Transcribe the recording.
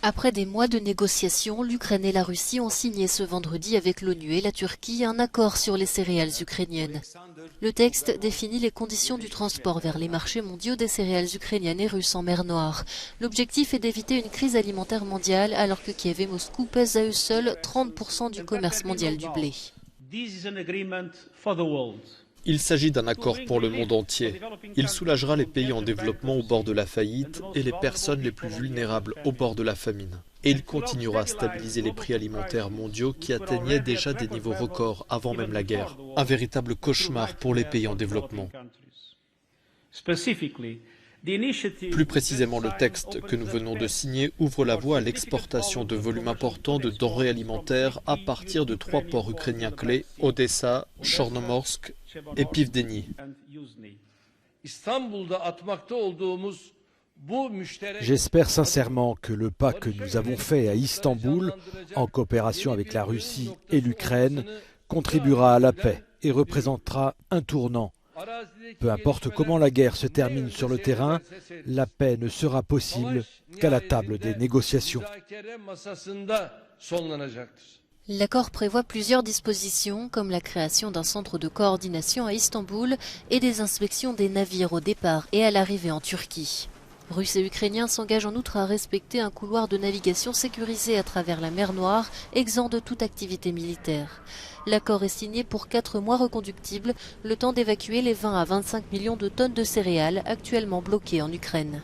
Après des mois de négociations, l'Ukraine et la Russie ont signé ce vendredi avec l'ONU et la Turquie un accord sur les céréales ukrainiennes. Le texte définit les conditions du transport vers les marchés mondiaux des céréales ukrainiennes et russes en mer Noire. L'objectif est d'éviter une crise alimentaire mondiale alors que Kiev et Moscou pèsent à eux seuls 30% du commerce mondial du blé. Il s'agit d'un accord pour le monde entier. Il soulagera les pays en développement au bord de la faillite et les personnes les plus vulnérables au bord de la famine. Et il continuera à stabiliser les prix alimentaires mondiaux qui atteignaient déjà des niveaux records avant même la guerre. Un véritable cauchemar pour les pays en développement. Plus précisément, le texte que nous venons de signer ouvre la voie à l'exportation de volumes importants de denrées alimentaires à partir de 3 ports ukrainiens clés, Odessa, Chornomorsk et Pivdeni. J'espère sincèrement que le pas que nous avons fait à Istanbul, en coopération avec la Russie et l'Ukraine, contribuera à la paix et représentera un tournant. Peu importe comment la guerre se termine sur le terrain, la paix ne sera possible qu'à la table des négociations. L'accord prévoit plusieurs dispositions, comme la création d'un centre de coordination à Istanbul et des inspections des navires au départ et à l'arrivée en Turquie. Russes et Ukrainiens s'engagent en outre à respecter un couloir de navigation sécurisé à travers la mer Noire, exempt de toute activité militaire. L'accord est signé pour 4 mois reconductibles, le temps d'évacuer les 20 à 25 millions de tonnes de céréales actuellement bloquées en Ukraine.